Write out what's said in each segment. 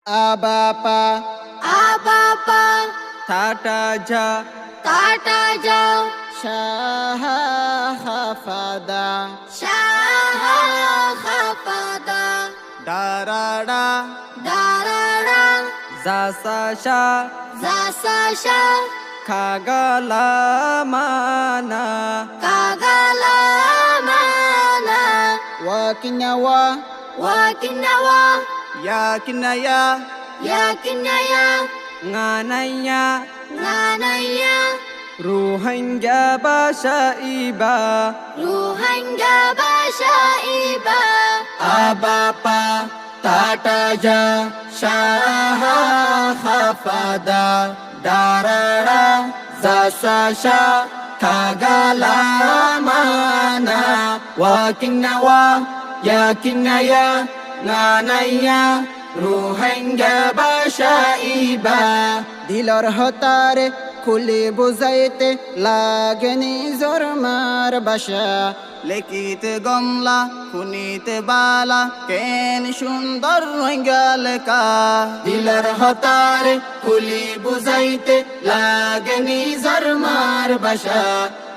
Abapa, Abapa, Tataja, Tataja, Shaha Hafada, Shaha Hafada, Darada, Darara, Zasasha, Zasasha, Kagalamana, Kagalamana, Wakinyawa, Wakinawa, Yakinaya, Yakinaya, Nganaya, Nanaya, Ruhanga Bashaiba, Ruhanga Bashaiba, Abapa, Tataja, Shaha Hafada, Darara, Zasasha, Kagalamana, Wakinawa, Yakinaya, Nganaya, Ruhanga Bashaiba, Dilor Hotare, খুলে বুঝাইতে লাগেনি জোরমার বাসা লেখিতে গমলা শুনিতে বালা কেন সুন্দর রঙ্গালকা দিলর হতারে খুলি বুঝাইতে লাগেনি জোরমার বাসা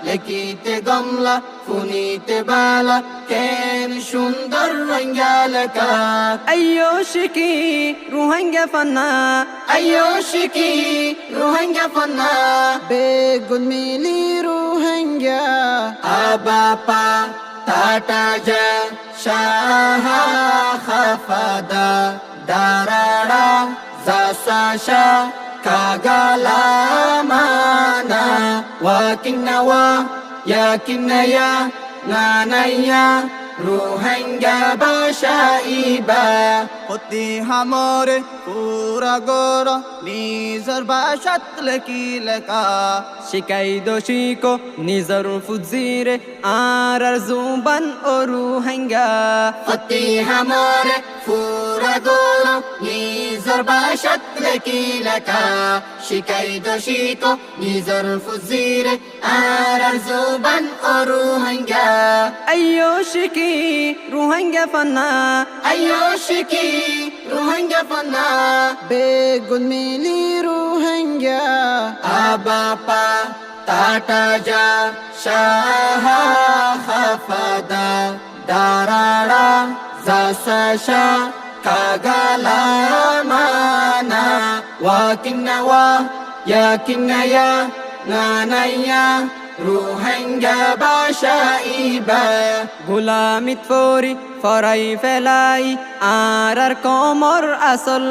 লেখিতে গমলা শুনিতে বালা কেন সুন্দর রঙ্গালকা আইয়ো শিকি রুহাঙ্গা ফানা আইয়ো শিকি রুহাঙ্গা ফানা বেগুন মিলি রুহাঙ্গা আবাপা তাটাজা শাহা খাফাদা দারাড়া জাসাশা কাগালামানা ওয়াকিন্নাওয়া ইয়াকিন্নায়া নানাইয়া রুহাঙ্গা বাসাইবা অতি হামরে পুরা গর নিজর বাসাত লেকি লেকা শিকাই দোষিকো নিজর ফুজিরে আর জুবান ও রুহাঙ্গা অতি হামরে পুরা গর নিজর বাসাত লেকি লেকা শিকাই দোষিকো নিজর ফুজিরে আর জুবান ও রুহাঙ্গা আইয়ো শিকি রুহাঙ্গা ফানা আইয়ো শিকি রুহাঙ্গা ফানা বেগুন মিলি রুহাঙ্গা আবাপা তাটাজা শাহা হাফাদা দারাড়া জাসাশা কাগালামানা ওয়াকিন্নাওয়া ইয়াকিন্নায়া নানাইয়া রুহাঙ্গা বাসাইবা গোলামিত ফরি ফরাই ফেলাই আর কমর আসল